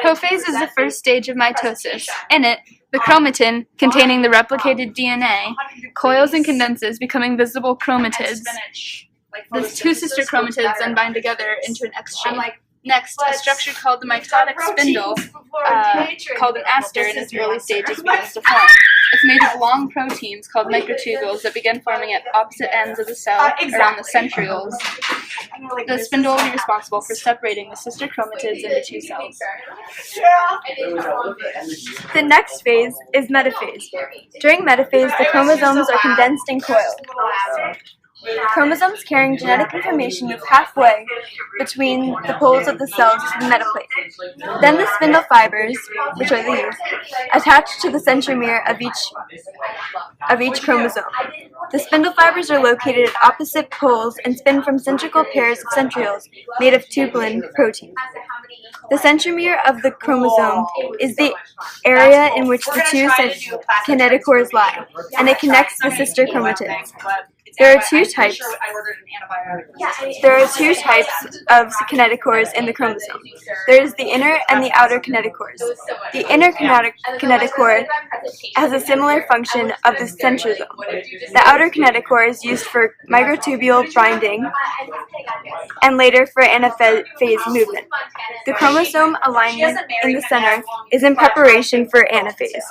Prophase is the first stage of mitosis. In it, the chromatin, containing the replicated DNA, coils and condenses, becoming visible chromatids. The two sister chromatids then bind together into an X shape. Next, a structure called the mitotic spindle, called an aster in its early stages, begins to form. It's made of long proteins called microtubules that begin forming at opposite ends of the cell around the centrioles. The spindle will be responsible for separating the sister chromatids into two cells. The next phase is metaphase. During metaphase, the chromosomes are condensed and coiled. Chromosomes carrying genetic information move halfway between the poles of the cells to the metaplate. Then the spindle fibers, which are these, attach to the centromere of each chromosome. The spindle fibers are located at opposite poles and spin from cylindrical pairs of centrioles made of tubulin proteins. The centromere of the chromosome is the area in which the two kinetochores lie, and it connects the sister chromatids. There are two types of kinetochores in the chromosome. There is the inner and the outer kinetochores. The inner kinetochore has a similar function of the centrosome. The outer kinetochore is used for microtubule binding and later for anaphase movement. The chromosome alignment in the center is in preparation for anaphase.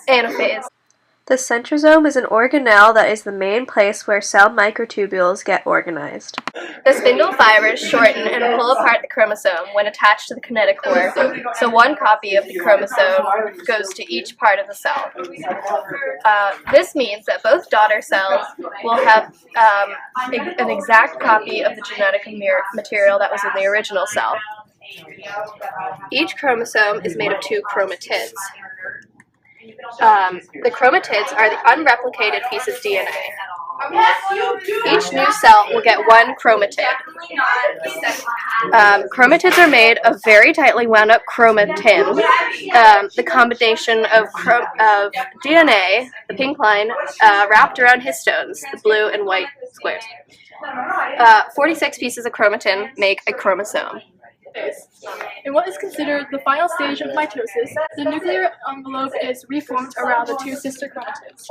Anaphase. The centrosome is an organelle that is the main place where cell microtubules get organized. The spindle fibers shorten and pull apart the chromosome when attached to the kinetochore, so one copy of the chromosome goes to each part of the cell. This means that both daughter cells will have an exact copy of the genetic material that was in the original cell. Each chromosome is made of two chromatids. The chromatids are the unreplicated piece of DNA. Each new cell will get one chromatid. Chromatids are made of very tightly wound up chromatin, the combination of DNA, the pink line, wrapped around histones, the blue and white squares. 46 pieces of chromatin make a chromosome. In what is considered the final stage of mitosis, the nuclear envelope is reformed around the two sister chromatids.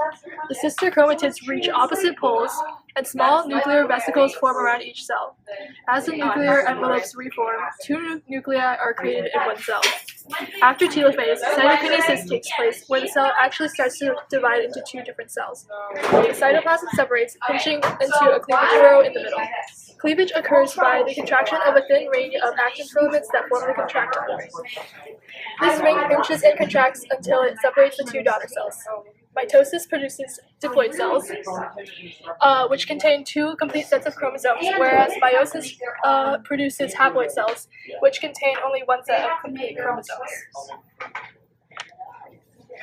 The sister chromatids reach opposite poles, and small nuclear vesicles form around each cell. As the nuclear envelopes reform, two nuclei are created in one cell. After telophase, cytokinesis takes place, where the cell actually starts to divide into two different cells. The cytoplasm separates, pinching into a cleavage row in the middle. Cleavage occurs by the contraction of a thin ring of actin filaments that form the contractile ring. This ring pinches and contracts until it separates the two daughter cells. Mitosis produces diploid cells, which contain two complete sets of chromosomes, whereas meiosis produces haploid cells, which contain only one set of complete chromosomes.